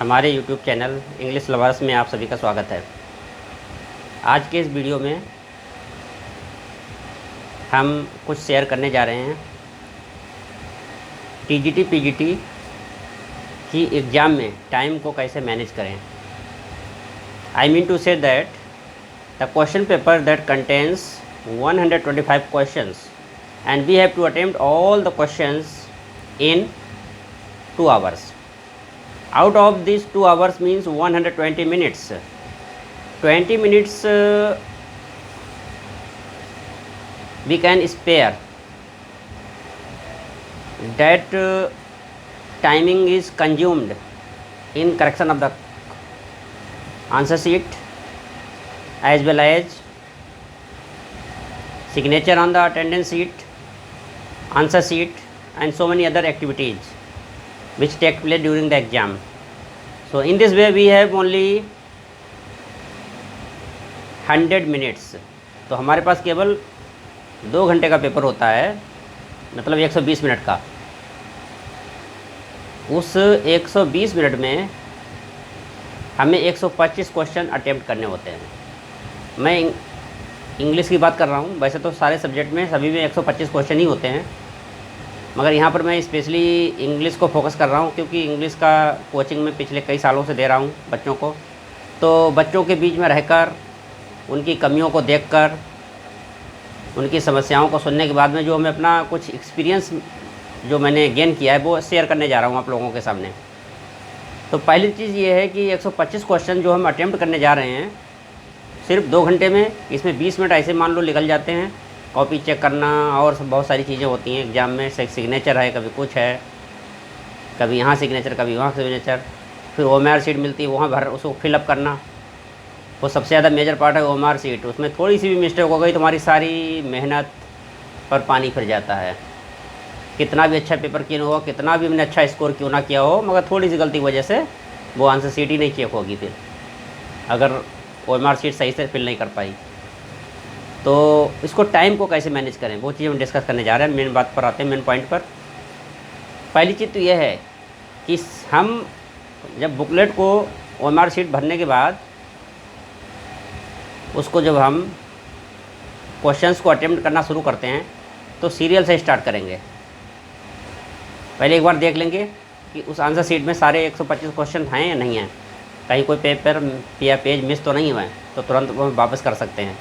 हमारे YouTube channel English lovers में आप सभी का स्वागत है। आज के इस वीडियो में हम कुछ शेयर करने जा रहे हैं TGT PGT की एग्ज़ाम में टाइम को कैसे मैनेज करें। I mean to say that the question paper that contains 125 questions and we have to attempt all the questions in 2 hours. Out of these 2 hours means 120 minutes. 20 minutes we can spare. That timing is consumed in correction of the answer sheet as well as signature on the attendance sheet, answer sheet and so many other activities which take place during the exam. So in this way we have only 100 minutes. तो हमारे पास केवल 2 घंटे का paper होता है, मतलब 120 minute का। उस 120 मिनट में हमें 125 क्वेश्चन अटेम्प्ट करने होते हैं। मैं इंग्लिश की बात कर रहा हूँ, वैसे तो सारे सब्जेक्ट में सभी में 125 क्वेश्चन ही होते हैं, मगर यहाँ पर मैं स्पेशली इंग्लिश को फोकस कर रहा हूँ क्योंकि इंग्लिश का कोचिंग में पिछले कई सालों से दे रहा हूँ बच्चों को। तो बच्चों के बीच में रहकर उनकी कमियों को देखकर उनकी समस्याओं को सुनने के बाद में जो मैं अपना कुछ एक्सपीरियंस जो मैंने गेन किया है वो शेयर करने जा रहा हूँ आप लोगों के सामने। तो पहली चीज़ ये है कि 125 क्वेश्चन जो हम अटेम्प्ट करने जा रहे हैं सिर्फ 2 घंटे में, इसमें 20 मिनट ऐसे मान लो निकल जाते हैं। कॉपी चेक करना और बहुत सारी चीज़ें होती हैं एग्ज़ाम में, सिग्नेचर है, कभी कुछ है, कभी यहाँ सिग्नेचर कभी वहाँ सिग्नेचर, फिर OMR शीट मिलती है वहाँ भर उसको फिलअप करना। वो सबसे ज़्यादा मेजर पार्ट है OMR शीट। उसमें थोड़ी सी भी मिस्टेक हो गई तो हमारी सारी मेहनत पर पानी फिर जाता है। कितना भी अच्छा पेपर क्यों हो, कितना भी मैंने अच्छा स्कोर क्यों ना किया हो, मगर थोड़ी सी गलती की वजह से वो आंसर शीट ही नहीं चेक होगी फिर, अगर OMR शीट सही से फिल नहीं कर पाई। तो इसको टाइम को कैसे मैनेज करें वो चीज़ हम डिस्कस करने जा रहे हैं। मेन बात पर आते हैं, मेन पॉइंट पर। पहली चीज़ तो यह है कि हम जब बुकलेट को OMR शीट भरने के बाद उसको जब हम क्वेश्चंस को अटेम्प्ट करना शुरू करते हैं तो सीरियल से स्टार्ट करेंगे। पहले एक बार देख लेंगे कि उस आंसर शीट में सारे 125 क्वेश्चन हैं या नहीं हैं, कहीं कोई पेपर या पेज मिस तो नहीं हुआ है, तो तुरंत वो वापस कर सकते हैं।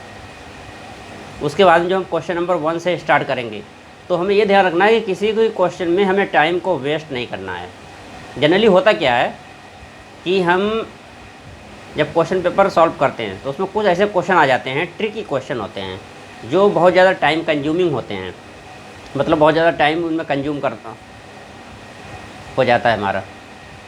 उसके बाद जो हम क्वेश्चन नंबर 1 से स्टार्ट करेंगे तो हमें ये ध्यान रखना है कि किसी भी क्वेश्चन में हमें टाइम को वेस्ट नहीं करना है। जनरली होता क्या है कि हम जब क्वेश्चन पेपर सॉल्व करते हैं तो उसमें कुछ ऐसे क्वेश्चन आ जाते हैं, ट्रिकी क्वेश्चन होते हैं जो बहुत ज़्यादा टाइम कंज्यूमिंग होते हैं, मतलब बहुत ज़्यादा टाइम उनमें कंज्यूम करता हो जाता है हमारा।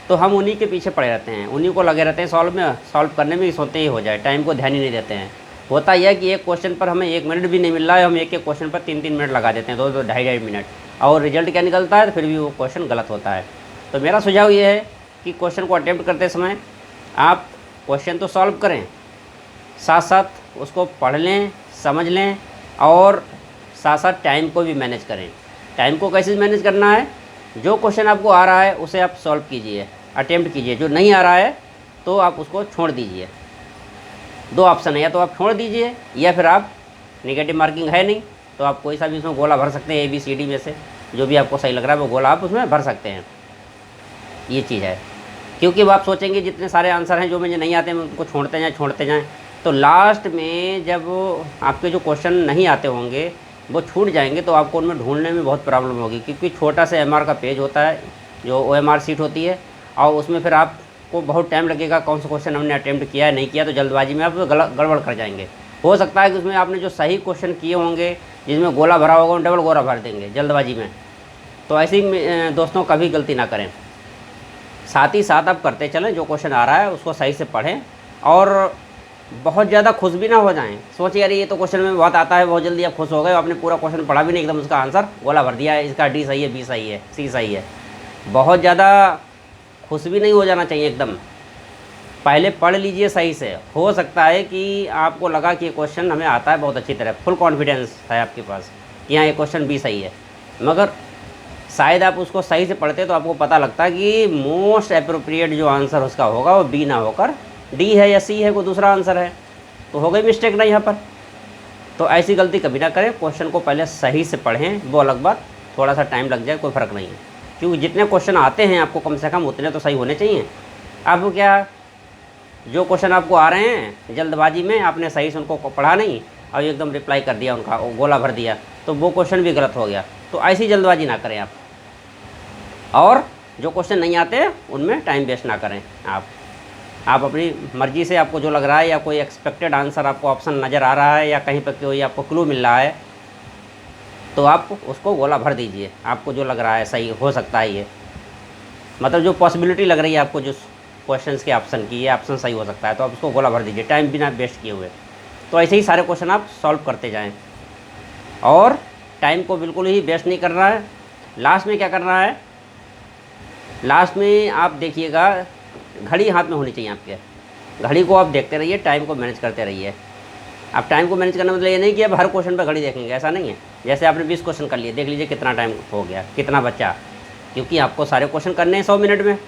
तो हम उन्हीं के पीछे पड़े रहते हैं, उन्हीं को लगे रहते हैं सॉल्व करने में, सोचते ही हो जाए, टाइम को ध्यान ही नहीं देते हैं। होता यह है कि एक क्वेश्चन पर हमें 1 मिनट भी नहीं मिल रहा है, हम एक क्वेश्चन पर 3-3 मिनट लगा देते हैं, 2-2 ढाई मिनट, और रिजल्ट क्या निकलता है तो फिर भी वो क्वेश्चन गलत होता है। तो मेरा सुझाव ये है कि क्वेश्चन को अटेम्प्ट करते समय आप क्वेश्चन तो सॉल्व करें, साथ साथ उसको पढ़ लें, समझ लें और साथ साथ टाइम को भी मैनेज करें। टाइम को कैसे मैनेज करना है, जो क्वेश्चन आपको आ रहा है उसे आप सॉल्व कीजिए, अटेम्प्ट कीजिए। जो नहीं आ रहा है तो आप उसको छोड़ दीजिए। 2 ऑप्शन है, या तो आप छोड़ दीजिए या फिर आप, नेगेटिव मार्किंग है नहीं तो आप कोई सा भी उसमें गोला भर सकते हैं, ABCD में से जो भी आपको सही लग रहा है वो गोला आप उसमें भर सकते हैं। ये चीज़ है, क्योंकि अब आप सोचेंगे जितने सारे आंसर हैं जो मुझे नहीं आते मैं उनको छोड़ते जाएँ तो लास्ट में जब आपके जो क्वेश्चन नहीं आते होंगे वो छूट जाएंगे तो आपको उनमें ढूंढने में बहुत प्रॉब्लम होगी, क्योंकि छोटा सा MR का पेज होता है जो OMR शीट होती है, और उसमें फिर आपको बहुत टाइम लगेगा कौन सा क्वेश्चन हमने अटेम्प्ट किया है नहीं किया, तो जल्दबाजी में आप गड़बड़ कर जाएंगे। हो सकता है कि उसमें आपने जो सही क्वेश्चन किए होंगे जिसमें गोला भरा होगा डबल गोला भर देंगे जल्दबाजी में। तो ऐसी दोस्तों कभी गलती ना करें। साथ ही साथ आप करते चलें, जो क्वेश्चन आ रहा है उसको सही से पढ़ें और बहुत ज़्यादा खुश भी ना हो जाएं। सोचिए यार ये तो क्वेश्चन में बहुत आता है, बहुत जल्दी आप खुश हो गए, आपने पूरा क्वेश्चन पढ़ा भी नहीं, एकदम उसका आंसर गोला भर दिया है, इसका D सही है, B सही है, C सही है। बहुत ज़्यादा खुश भी नहीं हो जाना चाहिए एकदम। पहले पढ़ लीजिए सही से। हो सकता है कि आपको लगा कि ये क्वेश्चन हमें आता है बहुत अच्छी तरह, फुल कॉन्फिडेंस है आपके पास कि हाँ ये क्वेश्चन भी सही है, मगर शायद आप उसको सही से पढ़ते तो आपको पता लगता कि मोस्ट अप्रोप्रिएट जो आंसर उसका होगा वो बी ना होकर डी है या सी है, कोई दूसरा आंसर है, तो हो गई मिस्टेक ना यहाँ पर। तो ऐसी गलती कभी ना करें, क्वेश्चन को पहले सही से पढ़ें, वो अलग बात, थोड़ा सा टाइम लग जाए कोई फ़र्क नहीं है, क्योंकि जितने क्वेश्चन आते हैं आपको कम से कम उतने तो सही होने चाहिए। आपको क्या, जो क्वेश्चन आपको आ रहे हैं जल्दबाजी में आपने सही से उनको पढ़ा नहीं और एकदम रिप्लाई कर दिया, उनका गोला भर दिया, तो वो क्वेश्चन भी गलत हो गया। तो ऐसी जल्दबाजी ना करें आप, और जो क्वेश्चन नहीं आते उनमें टाइम वेस्ट ना करें आप अपनी मर्ज़ी से, आपको जो लग रहा है या कोई एक्सपेक्टेड आंसर आपको ऑप्शन नज़र आ रहा है या कहीं पर कोई आपको क्लू मिल रहा है, तो आप उसको गोला भर दीजिए। आपको जो लग रहा है सही हो सकता है, ये मतलब जो पॉसिबिलिटी लग रही है आपको, जो क्वेश्चंस के ऑप्शन की, ये ऑप्शन सही हो सकता है, तो आप उसको गोला भर दीजिए, टाइम बिना वेस्ट किए हुए। तो ऐसे ही सारे क्वेश्चन आप सॉल्व करते जाएं, और टाइम को बिल्कुल ही वेस्ट नहीं करना है। लास्ट में क्या करना है, लास्ट में आप देखिएगा, घड़ी हाथ में होनी चाहिए आपके, घड़ी को आप देखते रहिए, टाइम को मैनेज करते रहिए। आप टाइम को मैनेज करना मतलब ये नहीं कि आप हर क्वेश्चन पर घड़ी देखेंगे, ऐसा नहीं है। जैसे आपने 20 क्वेश्चन कर लिए, देख लीजिए कितना टाइम हो गया, कितना बचा, क्योंकि आपको सारे क्वेश्चन करने हैं 100 मिनट में,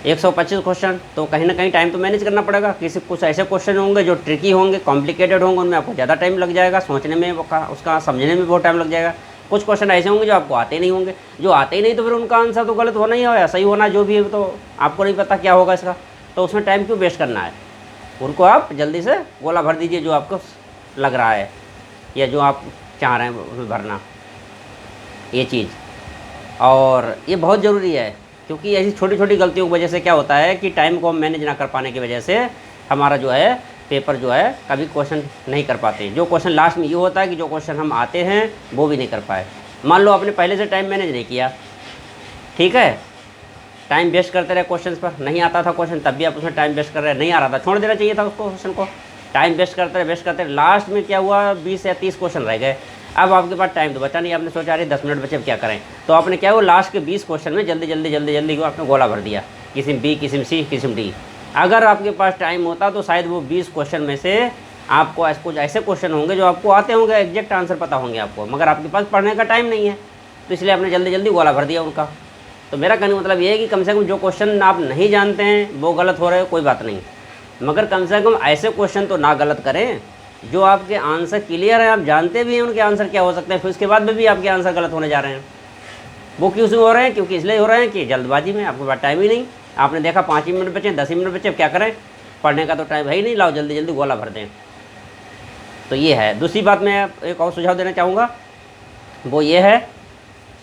125 क्वेश्चन, तो कहीं ना कहीं टाइम तो मैनेज करना पड़ेगा। किसी कुछ ऐसे क्वेश्चन होंगे जो ट्रिकी होंगे, कॉम्प्लिकेटेड होंगे, उनमें आपको ज़्यादा टाइम लग जाएगा, सोचने में उसका समझने में बहुत टाइम लग जाएगा। कुछ क्वेश्चन ऐसे होंगे जो आपको आते नहीं होंगे, जो आते ही नहीं तो फिर उनका आंसर तो गलत होना ही है, सही होना जो भी है, तो आपको नहीं पता क्या होगा इसका, तो उसमें टाइम क्यों वेस्ट करना है। उनको आप जल्दी से गोला भर दीजिए जो आपको लग रहा है या जो आप चाह रहे हैं उसमें भरना, ये चीज़। और ये बहुत ज़रूरी है, क्योंकि ऐसी छोटी छोटी गलतियों की वजह से क्या होता है कि टाइम को हम मैनेज ना कर पाने की वजह से हमारा जो है पेपर जो है कभी क्वेश्चन नहीं कर पाते। जो क्वेश्चन लास्ट में ये होता है कि जो क्वेश्चन हम आते हैं वो भी नहीं कर पाए। मान लो आपने पहले से टाइम मैनेज नहीं किया, ठीक है, टाइम वेस्ट करते रहे क्वेश्चन पर, नहीं आता था क्वेश्चन तब भी आप उसमें टाइम वेस्ट कर रहे हैं, नहीं आ रहा था, छोड़ देना चाहिए था उसको, क्वेश्चन को। टाइम वेस्ट करते रहे, लास्ट में क्या हुआ, 20 या 30 क्वेश्चन रह गए। अब आपके पास टाइम तो बचा नहीं, आपने सोचा अरे 10 मिनट बचे, अब क्या करें, तो आपने क्या हुआ, लास्ट के 20 क्वेश्चन में जल्दी जल्दी को आपने गोला भर दिया, किस्म बी, किस्म सी, किस्म डी। अगर आपके पास टाइम होता तो शायद वो 20 क्वेश्चन में से आपको कुछ ऐसे क्वेश्चन होंगे जो आपको आते होंगे, एग्जैक्ट आंसर पता होंगे आपको, मगर आपके पास पढ़ने का टाइम नहीं है, तो इसलिए आपने जल्दी जल्दी गोला भर दिया उनका। तो मेरा कहने का मतलब ये है कि कम से कम जो क्वेश्चन आप नहीं जानते हैं वो गलत हो रहे हो कोई बात नहीं, मगर कम से कम ऐसे क्वेश्चन तो ना गलत करें जो आपके आंसर क्लियर है, आप जानते भी हैं उनके आंसर क्या हो सकते हैं, फिर उसके बाद में भी आपके आंसर गलत होने जा रहे हैं। वो क्यों से हो रहे हैं, क्योंकि इसलिए हो रहे हैं कि जल्दबाजी में आपके पास टाइम ही नहीं, आपने देखा 5 ही मिनट बचे, 10 ही मिनट बचे, अब क्या करें, पढ़ने का तो टाइम है ही नहीं, लाओ जल्दी जल्दी गोला भर दें। तो ये है। दूसरी बात मैं एक और सुझाव देना चाहूँगा, वो ये है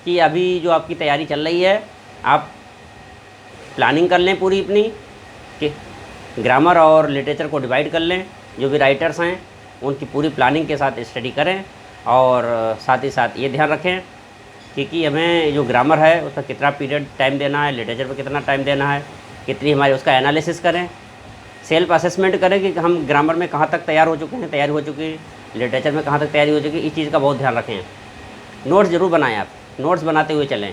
कि अभी जो आपकी तैयारी चल रही है, आप प्लानिंग कर लें पूरी अपनी, कि ग्रामर और लिटरेचर को डिवाइड कर लें, जो भी राइटर्स हैं उनकी पूरी प्लानिंग के साथ स्टडी करें, और साथ ही साथ ये ध्यान रखें कि हमें जो ग्रामर है उसका कितना पीरियड टाइम देना है, लिटरेचर पर कितना टाइम देना है, कितनी हमारी उसका एनालिसिस करें, सेल्फ असेसमेंट करें कि हम ग्रामर में कहाँ तक तैयार हो चुके हैं, तैयारी हो चुकी है, लिटरेचर में कहाँ तक तैयारी हो चुकी है, इस चीज़ का बहुत ध्यान रखें। नोट्स ज़रूर बनाएं, आप नोट्स बनाते हुए चलें,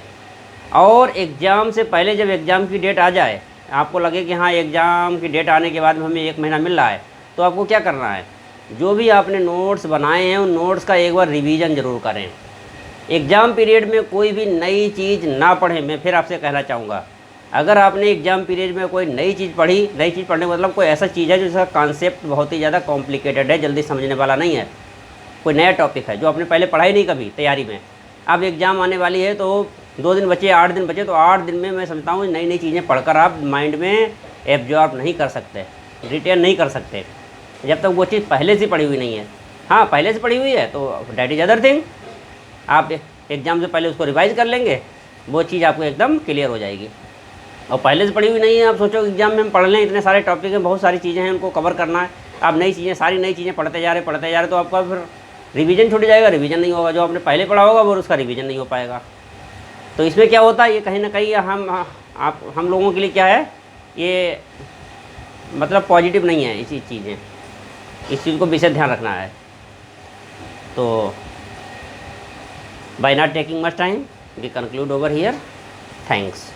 और एग्ज़ाम से पहले जब एग्ज़ाम की डेट आ जाए, आपको लगे कि हाँ एग्ज़ाम की डेट आने के बाद में हमें 1 महीना मिल रहा है, तो आपको क्या करना है, जो भी आपने नोट्स बनाए हैं उन नोट्स का एक बार रिवीजन ज़रूर करें। एग्ज़ाम पीरियड में कोई भी नई चीज़ ना पढ़ें। मैं फिर आपसे कहना चाहूँगा, अगर आपने एग्ज़ाम पीरियड में कोई नई चीज़ पढ़ी, नई चीज़ पढ़ने का मतलब कोई ऐसा चीज़ है जिसका कॉन्सेप्ट बहुत ही ज़्यादा कॉम्प्लिकेटेड है, जल्दी समझने वाला नहीं है, कोई नया टॉपिक है जो आपने पहले पढ़ा ही नहीं कभी तैयारी में, अब एग्ज़ाम आने वाली है तो 2 दिन बचे, 8 दिन बचे, तो 8 दिन में मैं समझता हूँ नई नई चीज़ें पढ़कर आप माइंड में एब्जॉर्ब नहीं कर सकते, रिटेन नहीं कर सकते, जब तक वो चीज़ पहले से पढ़ी हुई नहीं है। हाँ, पहले से पढ़ी हुई है तो डैट इज़ अदर थिंग, आप एग्ज़ाम से पहले उसको रिवाइज़ कर लेंगे, वो चीज़ आपको एकदम क्लियर हो जाएगी। और पहले से पढ़ी हुई नहीं है, आप सोचो एग्ज़ाम में हम पढ़ लें, इतने सारे टॉपिक हैं, बहुत सारी चीज़ें हैं उनको कवर करना है, आप नई चीज़ें, सारी नई चीज़ें पढ़ते जा रहे तो आपका फिर रिवीजन छूट जाएगा, रिवीजन नहीं होगा, जो आपने पहले पढ़ा होगा वो उसका रिवीजन नहीं हो पाएगा। तो इसमें क्या होता है, ये कहीं ना कहीं हम लोगों के लिए क्या है, ये मतलब पॉजिटिव नहीं है इसी चीज़ें, इस चीज़ को विशेष ध्यान रखना है। तो by not taking much time we conclude over here, thanks.